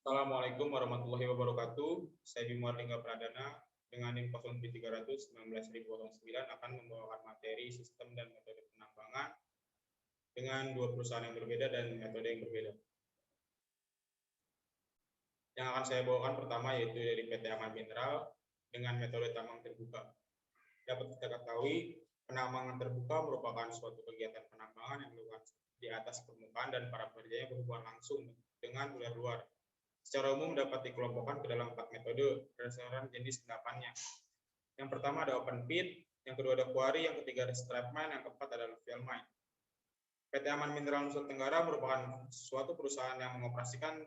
Assalamualaikum warahmatullahi wabarakatuh. Saya Bimo Lingga Pradana dengan NIM 0300-19009 akan membawakan materi sistem dan metode penambangan dengan dua perusahaan yang berbeda dan metode yang berbeda. Yang akan saya bawakan pertama yaitu dari PT Aman Mineral dengan metode tambang terbuka. Dapat kita ketahui, penambangan terbuka merupakan suatu kegiatan penambangan yang dilakukan di atas permukaan dan para pekerjanya berhubungan langsung dengan ular luar. Secara umum dapat dikelompokkan ke dalam 4 metode berdasarkan jenis endapannya. Yang pertama ada open pit, yang kedua ada quarry, yang ketiga ada strip mine, yang keempat adalah field mine. PT Aman Mineral Nusa Tenggara merupakan suatu perusahaan yang mengoperasikan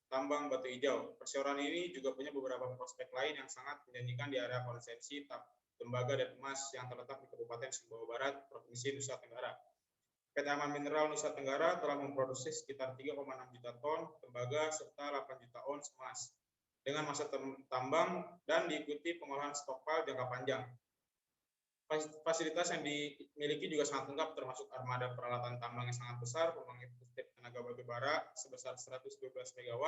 tambang batu hijau. Perseroan ini juga punya beberapa prospek lain yang sangat menjanjikan di area konsesi tembaga dan emas yang terletak di Kabupaten Sumbawa Barat, Provinsi Nusa Tenggara. PT Aman Mineral Nusa Tenggara telah memproduksi sekitar 3,6 juta ton tembaga serta 8 juta ons emas dengan masa tambang dan diikuti pengolahan stokpile jangka panjang. Fasilitas yang dimiliki juga sangat lengkap, termasuk armada peralatan tambang yang sangat besar, pembangkit listrik tenaga batu bara sebesar 112 MW,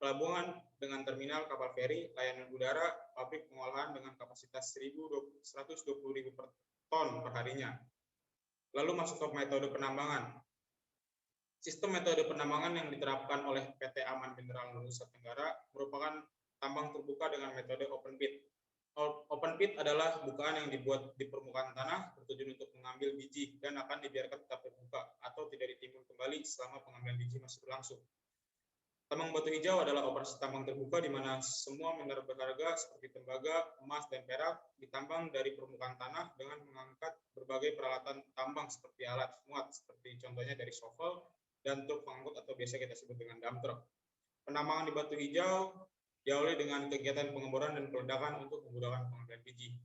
pelabuhan dengan terminal kapal feri, layanan udara, pabrik pengolahan dengan kapasitas 120.000 per ton perharinya. Lalu masuk ke metode penambangan. Sistem metode penambangan yang diterapkan oleh PT Aman Mineral Nusa Tenggara merupakan tambang terbuka dengan metode open pit. Open pit adalah bukaan yang dibuat di permukaan tanah bertujuan untuk mengambil biji dan akan dibiarkan tetap terbuka atau tidak ditimbun kembali selama pengambilan biji masih berlangsung. Tambang batu hijau adalah operasi tambang terbuka di mana semua mineral berharga seperti tembaga, emas, dan perak ditambang dari permukaan tanah dengan mengangkat berbagai peralatan tambang seperti alat muat, seperti contohnya dari shovel dan truk pengangkut atau biasa kita sebut dengan dump truck. Penambangan di batu hijau diawali dengan kegiatan pengeboran dan peledakan untuk memudahkan pengambilan biji.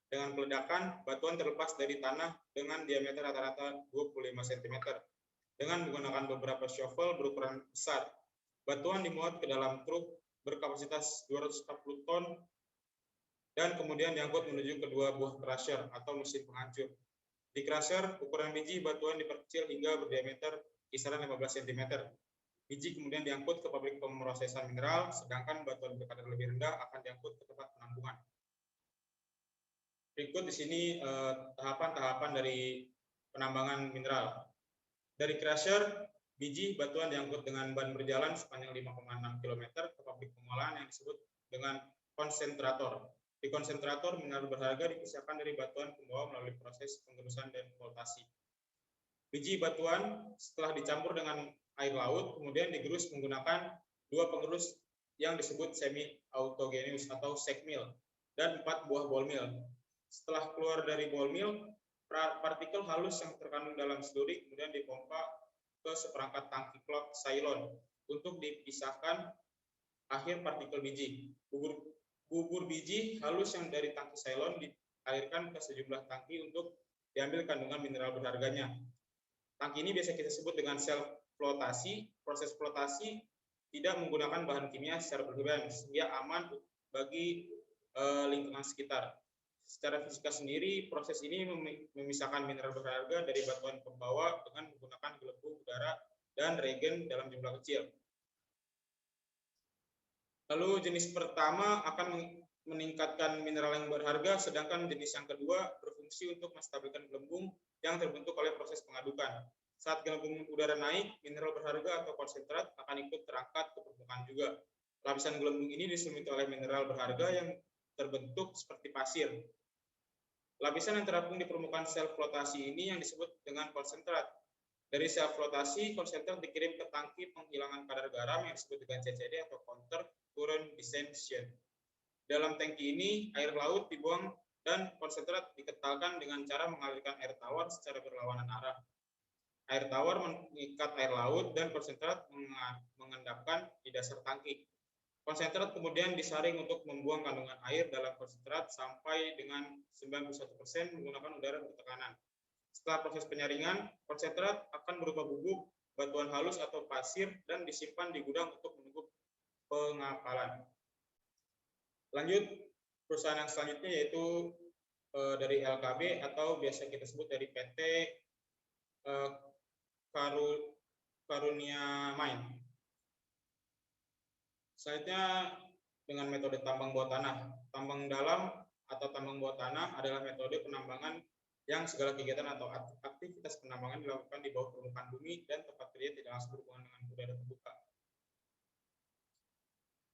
Dengan peledakan, batuan terlepas dari tanah dengan diameter rata-rata 25 cm dengan menggunakan beberapa shovel berukuran besar. Batuan dimuat ke dalam truk berkapasitas 240 ton dan kemudian diangkut menuju kedua buah crusher atau mesin penghancur. Di crusher, ukuran biji batuan diperkecil hingga berdiameter kisaran 15 cm. Biji kemudian diangkut ke pabrik pemrosesan mineral, sedangkan batuan berkadar lebih rendah akan diangkut ke tempat penampungan. Berikut di sini tahapan-tahapan dari penambangan mineral. Dari crusher, biji batuan diangkut dengan ban berjalan sepanjang 5,6 km ke pabrik pengolahan yang disebut dengan konsentrator. Di konsentrator, mineral berharga dipisahkan dari batuan pembawa melalui proses pengerusan dan voltasi. Biji batuan setelah dicampur dengan air laut, kemudian digerus menggunakan dua pengerus yang disebut semi-autogenous atau SEC mill dan 4 buah ball mill. Setelah keluar dari ball mill, partikel halus yang terkandung dalam slurry kemudian dipompa ke seperangkat tangki cloth Cylon untuk dipisahkan akhir partikel biji. Bubur biji halus yang dari tangki Cylon dialirkan ke sejumlah tangki untuk diambil kandungan mineral berharganya. Tangki ini biasa kita sebut dengan sel flotasi. Proses flotasi tidak menggunakan bahan kimia secara berlebihan sehingga aman bagi lingkungan sekitar. Secara fisika sendiri, proses ini memisahkan mineral berharga dari batuan pembawa dengan menggunakan gelembung udara dan regen dalam jumlah kecil. Lalu jenis pertama akan meningkatkan mineral yang berharga, sedangkan jenis yang kedua berfungsi untuk menstabilkan gelembung yang terbentuk oleh proses pengadukan. Saat gelembung udara naik, mineral berharga atau konsentrat akan ikut terangkat ke permukaan juga. Lapisan gelembung ini diselimuti oleh mineral berharga yang terbentuk seperti pasir. Lapisan yang terapung di permukaan sel flotasi ini yang disebut dengan konsentrat. Dari sel flotasi, konsentrat dikirim ke tangki penghilangan kadar garam yang disebut dengan CCD atau counter current distension. Dalam tangki ini, air laut dibuang dan konsentrat diketalkan dengan cara mengalirkan air tawar secara berlawanan arah. Air tawar mengikat air laut dan konsentrat mengendapkan di dasar tangki. Konsentrat kemudian disaring untuk membuang kandungan air dalam konsentrat sampai dengan 91% menggunakan udara bertekanan. Setelah proses penyaringan, konsentrat akan berupa bubuk, batuan halus atau pasir dan disimpan di gudang untuk menunggu pengapalan. Lanjut, perusahaan yang selanjutnya yaitu dari LKB atau biasa kita sebut dari PT Karunia Mine. Selanjutnya dengan metode tambang bawah tanah. Tambang dalam atau tambang bawah tanah adalah metode penambangan yang segala kegiatan atau aktivitas penambangan dilakukan di bawah permukaan bumi dan tempat kerja tidak langsung berhubungan dengan udara terbuka.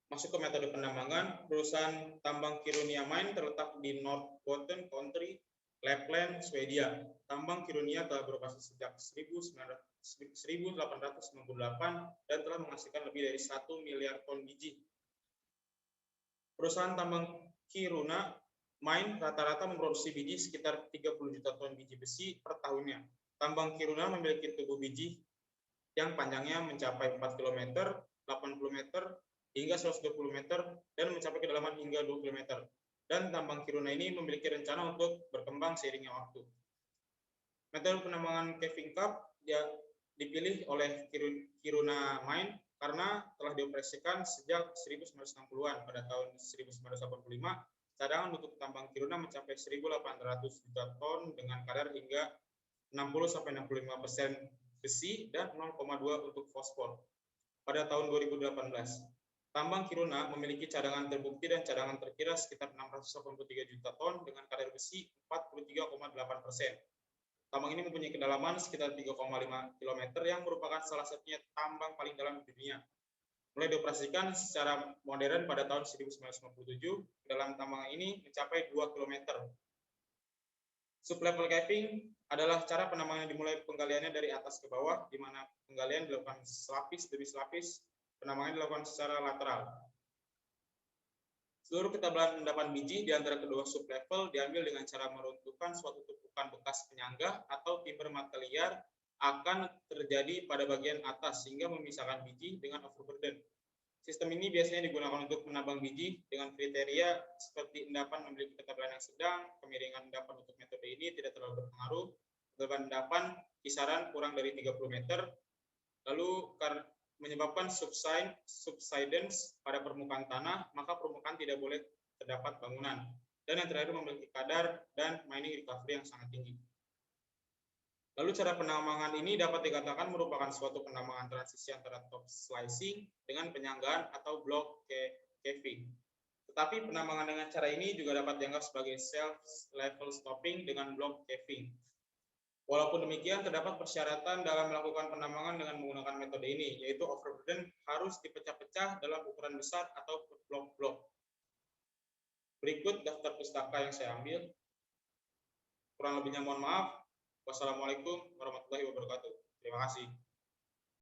Masuk ke metode penambangan, perusahaan tambang Kirunia Mine terletak di Norrbotten Country, Lapland, Swedia. Tambang Kirunia telah beroperasi sejak 1898 dan telah menghasilkan lebih dari 1 miliar ton biji. Perusahaan tambang Kiruna Mine rata-rata memproduksi biji sekitar 30 juta ton biji besi per tahunnya. Tambang Kiruna memiliki tubuh biji yang panjangnya mencapai 4 km, 80 meter, hingga 120 meter, dan mencapai kedalaman hingga 20 meter. Dan tambang Kiruna ini memiliki rencana untuk berkembang seiringnya waktu. Metode penambangan caving cup dipilih oleh Kiruna Mine karena telah dioperasikan sejak 1960-an. Pada tahun 1985, cadangan untuk tambang Kiruna mencapai 1.800 juta ton dengan kadar hingga 60-65% besi dan 0,2 untuk fosfor. Pada tahun 2018, tambang Kiruna memiliki cadangan terbukti dan cadangan terkira sekitar 683 juta ton dengan kadar besi 43,8%. Tambang ini mempunyai kedalaman sekitar 3,5 km yang merupakan salah satunya tambang paling dalam di dunia. Mulai dioperasikan secara modern pada tahun 1957, dalam tambang ini mencapai 2 km. Sublevel caving adalah cara penambangan yang dimulai penggaliannya dari atas ke bawah, di mana penggalian dilakukan selapis demi selapis, penambangan dilakukan secara lateral. Seluruh ketebalan endapan biji di antara kedua sublevel diambil dengan cara meruntuhkan suatu tumpukan bekas penyangga atau timber mata liar akan terjadi pada bagian atas sehingga memisahkan biji dengan overburden. Sistem ini biasanya digunakan untuk menambang biji dengan kriteria seperti endapan memiliki ketebalan yang sedang, kemiringan endapan untuk metode ini tidak terlalu berpengaruh, ketebalan endapan kisaran kurang dari 30 meter, lalu menyebabkan subsidence pada permukaan tanah, maka permukaan tidak boleh terdapat bangunan. Dan yang terakhir memiliki kadar dan mining recovery yang sangat tinggi. Lalu cara penambangan ini dapat dikatakan merupakan suatu penambangan transisi antara top slicing dengan penyanggaan atau block caving. Tetapi penambangan dengan cara ini juga dapat dianggap sebagai self level stopping dengan block caving. Walaupun demikian, terdapat persyaratan dalam melakukan penambangan dengan menggunakan metode ini, yaitu overburden harus dipecah-pecah dalam ukuran besar atau blok-blok. Berikut daftar pustaka yang saya ambil. Kurang lebihnya mohon maaf. Wassalamualaikum warahmatullahi wabarakatuh. Terima kasih.